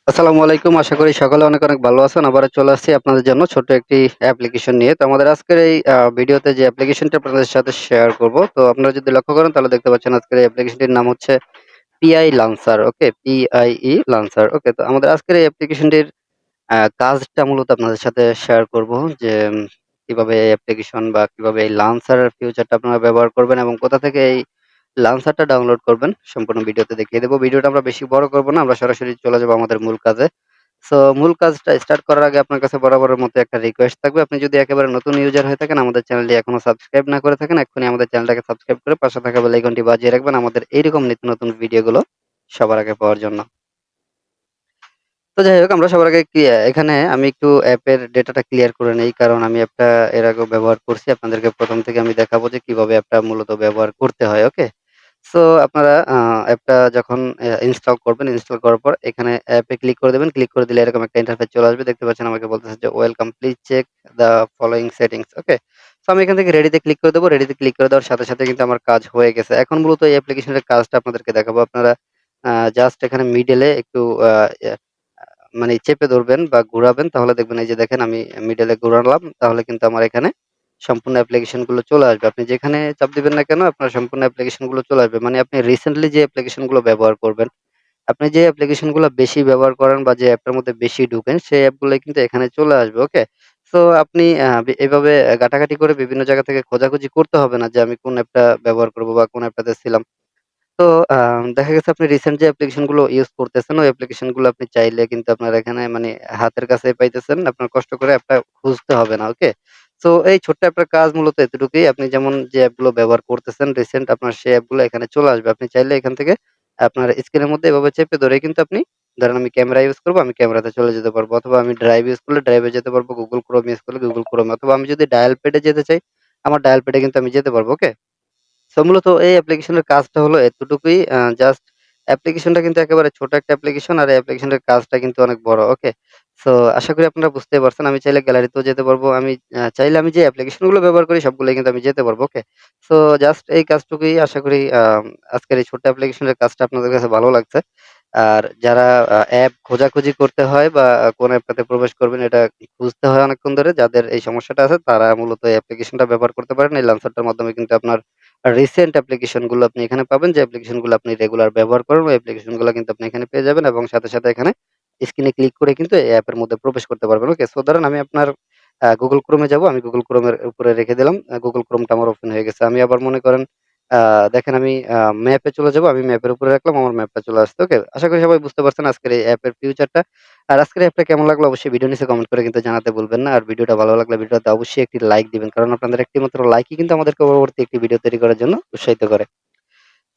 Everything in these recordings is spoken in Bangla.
আসসালামু আলাইকুম। আশা করি সকলে অনেক ভালো আছেন। আবারও চলে আসছি আপনাদের জন্য ছোট্ট একটি অ্যাপ্লিকেশন নিয়ে। তো আমাদের আজকের এই ভিডিওতে যে অ্যাপ্লিকেশনটা আপনাদের সাথে শেয়ার করব। তো আপনারা যদি লক্ষ্য করেন তাহলে দেখতে পাচ্ছেন আজকের এই অ্যাপ্লিকেশনটির নাম হচ্ছে পিআই লান্সার। ওকে? পিআইই লান্সার। ওকে? তো আমাদের আজকের এই অ্যাপ্লিকেশনটির কাজটা মূলত আপনাদের সাথে শেয়ার করব যে কিভাবে এই অ্যাপ্লিকেশন বা কিভাবে এই লান্সারের ফিউচারটা আপনারা ব্যবহার করবেন এবং কোথা থেকে এই লান্সারটা ডাউনলোড করবেন সম্পূর্ণ ভিডিওতে দেখিয়ে দেব। ভিডিওটা আমরা বেশি বড় করব না। আমরা সরাসরি চলে যাব আমাদের মূল কাজে। সো মূল কাজটা স্টার্ট করার আগে আপনার কাছে বরাবরের মতো একটা রিকোয়েস্ট থাকবে। আপনি যদি একেবারে নতুন ইউজার হয়ে থাকেন, আমাদের চ্যানেলটি এখনো সাবস্ক্রাইব না করে থাকেন, এক্ষুনি আমাদের চ্যানেলটাকে সাবস্ক্রাইব করে পাশে থাকা বেল আইকনটি বাজিয়ে রাখবেন আমাদের এইরকম নিত্য নতুন ভিডিওগুলো সবার আগে পাওয়ার জন্য। তো যাই হোক আমরা সবার আগে এখানে আমি একটু অ্যাপের ডেটাটা ক্লিয়ার করে নেই। কারণ আমি অ্যাপটা এর আগেও ব্যবহার করছি। আপনাদেরকে ১ম থেকে আমি দেখাবো যে কিভাবে অ্যাপটা মূলত ব্যবহার করতে হয়। ওকে? সো আপনারা অ্যাপটা যখন ইনস্টল করবেন, ইনস্টল করার পর এখানে অ্যাপে ক্লিক করে দেবেন। ক্লিক করে দিলে এরকম একটা ইন্টারফেস চলে আসবে। দেখতে পাচ্ছেন আমাকে বলতেছে যে welcome, please check the following settings. Okay? So আমি এখান থেকে রেডিতে ক্লিক করে দেব। রেডিতে ক্লিক করে দেওয়ার সাথে কিন্তু আমার কাজ হয়ে গেছে। এখন মূলত এই অ্যাপ্লিকেশনের কাজটা আপনাদেরকে দেখাবো। আপনারা জাস্ট এখানে মিডলে একটু আ ইয়া মানে চেপে ধরবেন বা ঘুরাবেন তাহলে দেখবেন এই যে দেখেন আমি মিডলে ঘুরালাম তাহলে কিন্তু আমার এখানে সম্পূর্ণ অ্যাপ্লিকেশন গুলো চলে আসবে। আপনি যেখানে চাপ দিবেন না কেন আপনার সম্পূর্ণ অ্যাপ্লিকেশন গুলো চলে আসবে। মানে আপনি রিসেন্টলি যে অ্যাপ্লিকেশন গুলো ব্যবহার করবেন, আপনি যে অ্যাপ্লিকেশন গুলা বেশি ব্যবহার করেন বা যে অ্যাপটার মধ্যে বেশি ঢুকেন সেই অ্যাপগুলাই কিন্তু এখানে চলে আসবে। ওকে? সো আপনি এভাবে ঘাটাঘাটি করে বিভিন্ন জায়গা থেকে খোঁজাখুঁজি করতে হবে না যে আমি কোন অ্যাপটা ব্যবহার করব বা কোন অ্যাপটাতে ছিলাম। তো দেখা গেছে আপনি রিসেন্ট যে অ্যাপ্লিকেশন গুলো ইউজ করতেছেন, ওই অ্যাপ্লিকেশন গুলো আপনি চাইলে কিন্তু আপনার এখানে মানে হাতের কাছেই পাইতেছেন। আপনার কষ্ট করে অ্যাপটা খুঁজতে হবে না। ওকে? সো এই ছোট্ট অ্যাপটার কাজ মূলত এতটুকুই। আপনি যেমন যে অ্যাপগুলো ব্যবহার করতেছেন রিসেন্ট আপনার সেই অ্যাপগুলো এখানে চলে আসবে। আপনি চাইলে এখান থেকে আপনার স্ক্রিনের মধ্যে এভাবে চেপে ধরে কিন্তু আপনি ধরেন আমি ক্যামেরা ইউজ করব, আমি ক্যামেরাতে চলে যেতে পারবো। অথবা আমি ড্রাইভ ইউজ করলে ড্রাইভে যেতে পারবো। Google Chrome ইউজ করলে Google Chrome অথবা আমি যদি ডায়াল প্যাডে যেতে চাই, আমার ডায়াল প্যাডে কিন্তু আমি যেতে পারবো। ওকে? সো মূলত এই অ্যাপ্লিকেশনের কাজটা হলো এতটুকুই। জাস্ট অ্যাপ্লিকেশনটা কিন্তু একেবারে ছোট একটা অ্যাপ্লিকেশন আর এই অ্যাপ্লিকেশনের কাজটা কিন্তু অনেক বড়। ওকে? সো আশা করি আপনারা বুঝতেই পারছেন। আমি চাইলে গ্যালারিতেও যেতে পারবো। আমি চাইলে আমি যে অ্যাপ্লিকেশনগুলো ব্যবহার করি সবগুলোই কিন্তু আমি যেতে পারবো। ওকে? সো জাস্ট এই কাজটুকুই আশা করি আজকের এই ছোট্ট অ্যাপ্লিকেশনের কাজটা আপনাদের কাছে ভালো লাগছে। আর যারা অ্যাপ খোঁজাখুঁজি করতে হয় বা কোন অ্যাপটাতে প্রবেশ করবেন এটা খুঁজতে হয় অনেকক্ষণ ধরে, যাদের এই সমস্যাটা আছে তারা মূলত এই অ্যাপ্লিকেশনটা ব্যবহার করতে পারেন। এই লঞ্চারটার মাধ্যমে কিন্তু আপনার রিসেন্ট অ্যাপ্লিকেশন গুলো আপনি এখানে পাবেন। যে অ্যাপ্লিকেশন গুলো আপনি রেগুলার ব্যবহার করেন, ওই অ্যাপ্লিকেশন গুলো কিন্তু আপনি এখানে পেয়ে যাবেন এবং সাথে এখানে স্ক্রিনে ক্লিক করে কিন্তু এই অ্যাপের মধ্যে প্রবেশ করতে পারবেন। ওকে? সো ধরেন আমি আপনার Google Chrome এ যাবো। আমি Google Chrome এর উপরে রেখে দিলাম। Google Chrome টা আমার ওপেন হয়ে গেছে। আমি আবার মনে করেন আ দেখেন আমি ম্যাপে চলে যাবো। আমি ম্যাপের উপরে রাখলাম, আমার ম্যাপটা চলে আসছে। ওকে? আশা করি সবাই বুঝতে পারছেন আজকের এই অ্যাপের ফিউচারটা। আর আজকের অ্যাপটা কেমন লাগলো অবশ্যই ভিডিও নিচে কমেন্ট করে কিন্তু জানাতে ভুলবেন না। আর ভিডিওটা ভালো লাগলে ভিডিওতে অবশ্যই একটি লাইক দিবেন। কারণ আপনাদের একটি মাত্র লাইকই কিন্তু আমাদেরকে পরবর্তী একটি ভিডিও তৈরি করার জন্য উৎসাহিত করে।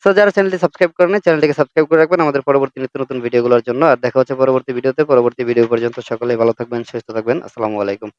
সো যারা চ্যানেলটি সাবস্ক্রাইব করেন নাই, চ্যানেলটিকে সাবস্ক্রাইব করে রাখবেন আমাদের পরবর্তী নিত্য নতুন ভিডিওগুলোর জন্য। আর দেখা হচ্ছে পরবর্তী ভিডিওতে। পরবর্তী ভিডিও পর্যন্ত সকলেই ভালো থাকবেন, সুস্থ থাকবেন। আসসালামু আলাইকুম।